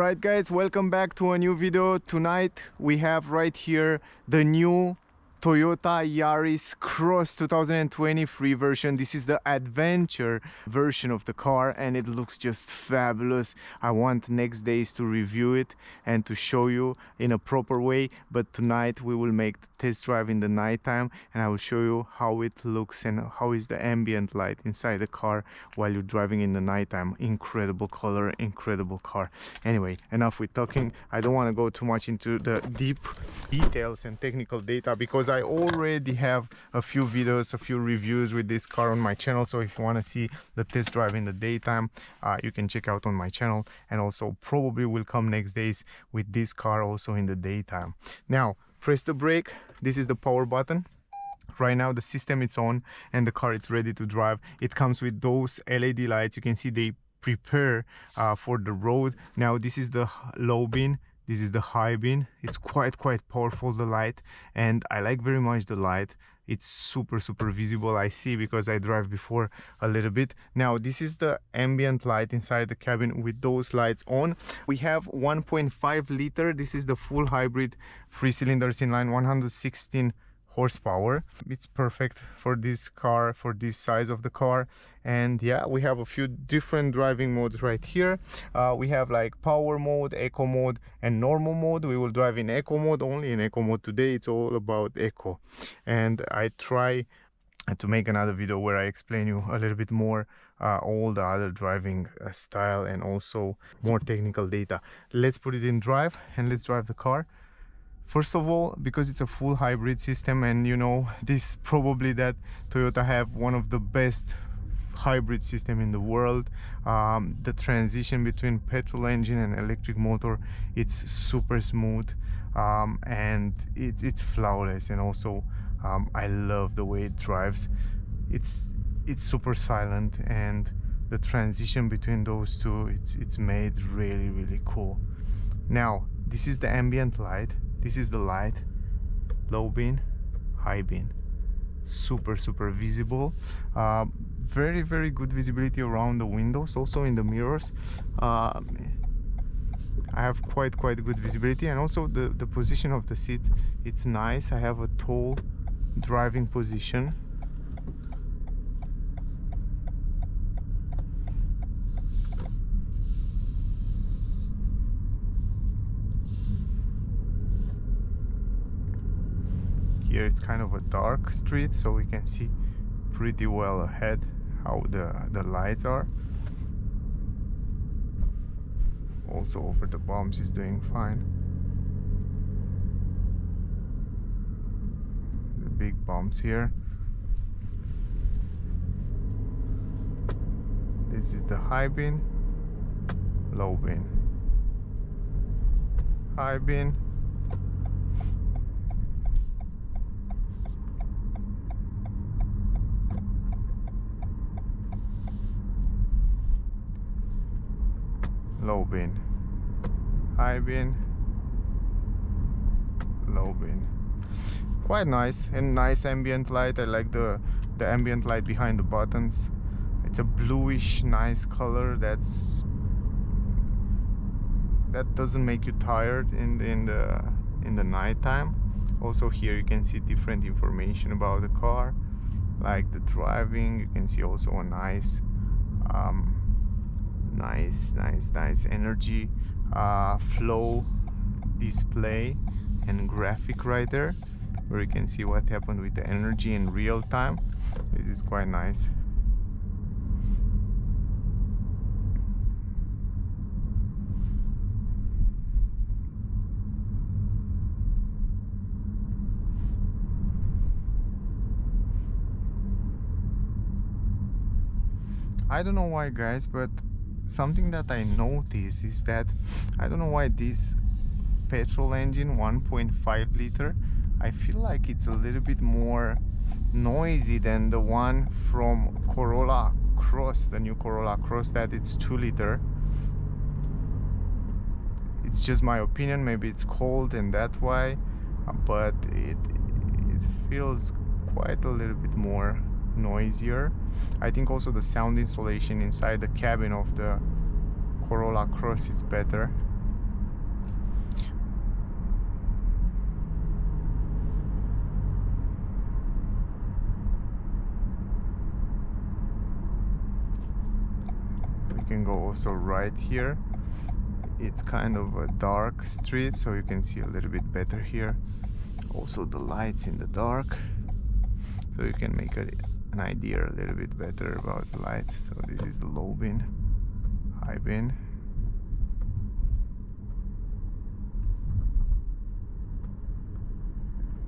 Alright guys, welcome back to a new video. Tonight we have right here the new Toyota Yaris Cross 2023 version. This is the adventure version of the car and it looks just fabulous. I want next days to review it and to show you in a proper way, but tonight we will make the test drive in the nighttime and I will show you how it looks and how is the ambient light inside the car while you're driving in the nighttime. Incredible color, incredible car. Anyway, enough with talking. I don't want to go too much into the deep details and technical data because I already have a few videos, a few reviews with this car on my channel. So if you want to see the test drive in the daytime, you can check out on my channel, and also probably will come next days with this car also in the daytime. Now press the brake. This is the power button. Right now the system is on and the car is ready to drive. It comes with those LED lights. You can see they prepare for the road. Now this is the low beam, this is the high beam. It's quite powerful, the light, and I like very much the light. It's super visible. I see because I drive before a little bit. Now this is the ambient light inside the cabin with those lights on. We have 1.5 liter. This is the full hybrid, 3 cylinders inline, 116 horsepower. It's perfect for this car, for this size of the car. And yeah, we have a few different driving modes right here. We have like power mode, eco mode, and normal mode. We will drive in eco mode, only in eco mode today. It's all about eco, and I try to make another video where I explain you a little bit more all the other driving style and also more technical data. Let's put it in drive and let's drive the car. First of all, because it's a full hybrid system, and you know, this probably that Toyota have one of the best hybrid system in the world. The transition between petrol engine and electric motor, it's super smooth, and it's flawless. And also I love the way it drives. It's super silent, and the transition between those two, it's made really cool. Now this is the ambient light. This is the light, low beam, high beam, super visible. Very good visibility around the windows, also in the mirrors. I have quite good visibility, and also the position of the seat, it's nice. I have a tall driving position. Here it's kind of a dark street, so we can see pretty well ahead how the lights are. Also over the bumps is doing fine. The big bumps here. This is the high beam, low beam, high beam, low beam, high beam, low beam. Quite nice, and nice ambient light. I like the ambient light behind the buttons. It's a bluish nice color that doesn't make you tired in the nighttime. Also here you can see different information about the car, like the driving. You can see also a nice nice energy flow display and graphic right there, where you can see what happened with the energy in real time. This is quite nice. I don't know why, guys, but something that I noticed is that I don't know why this petrol engine 1.5 liter, I feel like it's a little bit more noisy than the one from Corolla Cross, the new Corolla Cross, that it's 2 liter. It's just my opinion, maybe it's cold and that why, but it feels quite a little bit more noisier. I think also the sound insulation inside the cabin of the Corolla Cross is better. can go also right here. It's kind of a dark street, so you can see a little bit better here. Also the lights in the dark, so you can make an idea a little bit better about the lights. So this is the low bin, high bin.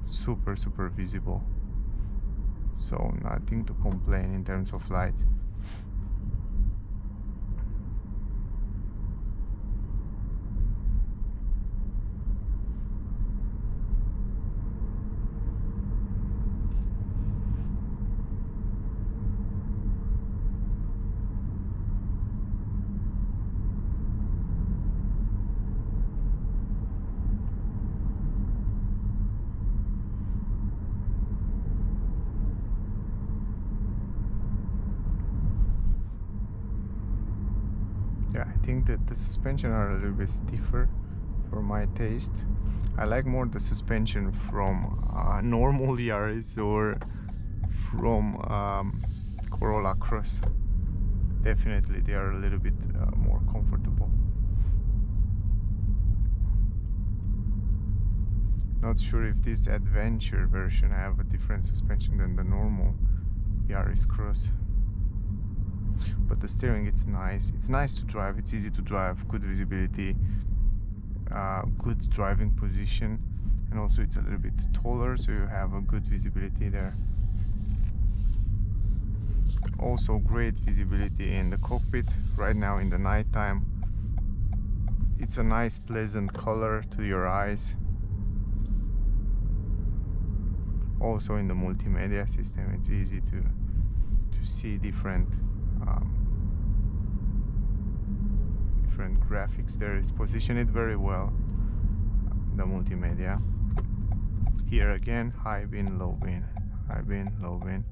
Super visible, so nothing to complain in terms of light. Yeah, I think that the suspension are a little bit stiffer for my taste. I like more the suspension from normal Yaris or from Corolla Cross. Definitely they are a little bit more comfortable. Not sure if this adventure version have a different suspension than the normal Yaris Cross. But the steering, it's nice to drive, it's easy to drive, good visibility, good driving position, and also it's a little bit taller, so you have a good visibility there. Also great visibility in the cockpit right now in the night time. It's a nice pleasant color to your eyes. Also in the multimedia system, it's easy to see different graphics there. It's positioned very well, the multimedia. Here again, high bin, low bin, high bin, low bin.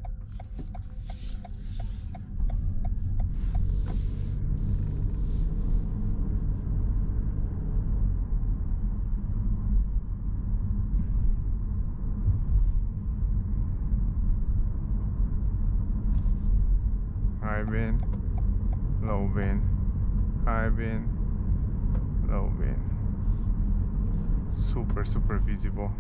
High bin, low bin, high bin, low bin. Super visible.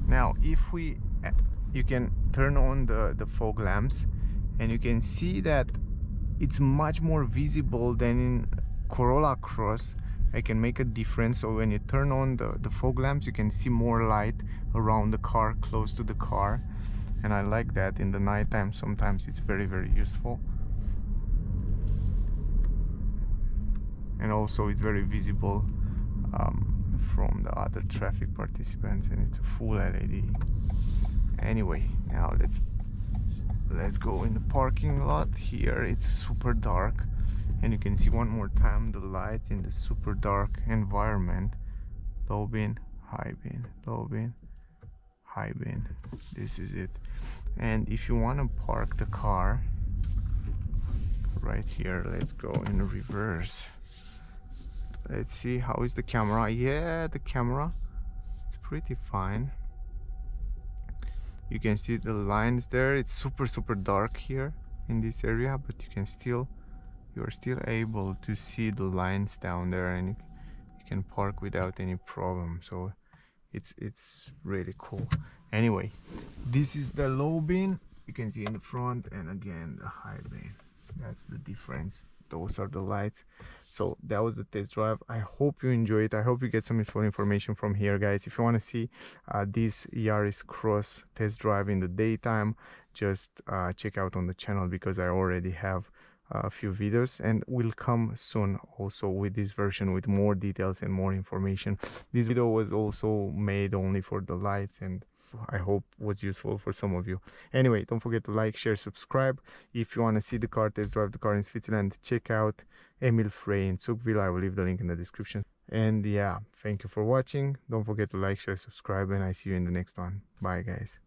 Now if you can turn on the fog lamps, and you can see that it's much more visible than in Corolla Cross. I can make a difference. So when you turn on the fog lamps, you can see more light around the car, close to the car, and I like that in the nighttime. Sometimes it's very useful, and also it's very visible from the other traffic participants, and it's a full LED. Anyway, now let's go in the parking lot. Here it's super dark, and you can see one more time the lights in the super dark environment. Low bin, high bin, low bin, high bin. This is it. And if you want to park the car right here, let's go in reverse. Let's see, how is the camera? Yeah, the camera, it's pretty fine. You can see the lines there. It's super dark here in this area, but you're still able to see the lines down there, and you can park without any problem. So it's really cool. Anyway, this is the low bin, you can see in the front, and again the high bin. That's the difference. Those are the lights. So that was the test drive. I hope you enjoy it. I hope you get some useful information from here, guys. If you want to see this Yaris Cross test drive in the daytime, just check out on the channel, because I already have a few videos, and will come soon also with this version with more details and more information. This video was also made only for the lights, and I hope was useful for some of you. Anyway, don't forget to like, share, subscribe. If you want to see the car, test drive the car in Switzerland, check out Emil Frey in Zugville. I will leave the link in the description. And yeah, thank you for watching. Don't forget to like, share, subscribe, and I see you in the next one. Bye, guys.